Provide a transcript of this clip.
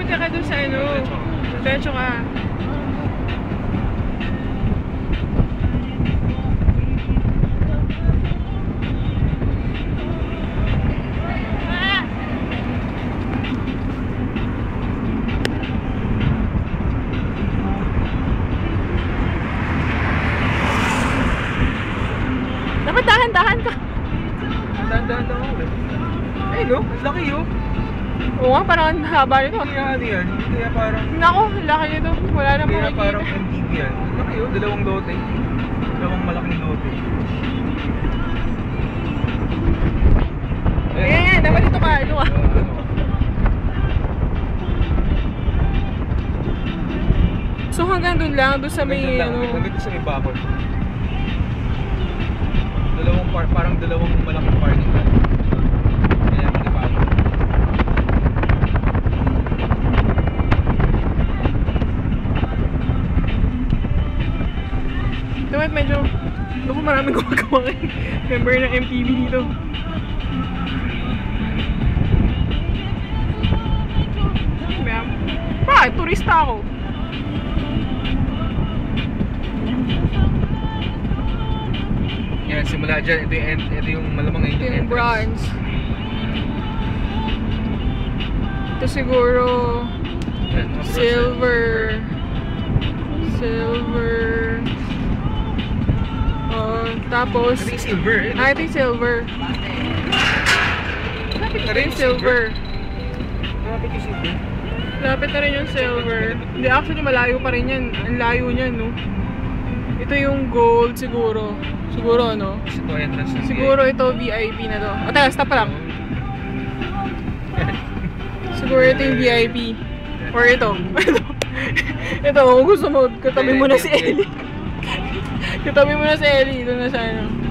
Punta ka doon sa ano. Diretso ka. Dapat dahan-dahan ka. Dahan-dahan lang ako eh. Ay no, laki yun. Oo nga, parang ang haba nito. Kaya ano yan? Kaya parang... Naku, laki nito. Wala na Kaya makikita. parang MTV yan. Laki yun, dalawang lote. Dalawang malaking lote. Ayan, dapat dito ka. Ano ka? So hanggang dun lang, dun sa may ano. Hanggang sa may bakod. Parang dalawang malaking parking lot. Kaya magipalo. Dapat medyo, naku maraming gumagawa kayo. Member ng MTV dito. Bakit? Turista ako. Yan, simula dyan. Ito yung malamang Ito yung bronze. Ito siguro silver. Silver. Tapos Ito yung silver. ito yung silver. Lapit na Ito rin yung silver. Lapit yung silver. Lapit na rin yung silver. Hindi, actually malayo pa rin yan. Ang layo niyan, no? Ito yung gold siguro. Siguro, no? Ito entrance ng Siguro ito VIP na to. O, teka, stop pa lang. Siguro ito yung VIP. Or ito. Ito, kung gusto mo, katabi mo na si Ellie. Katabi mo na si Ellie. Ito na siya, no?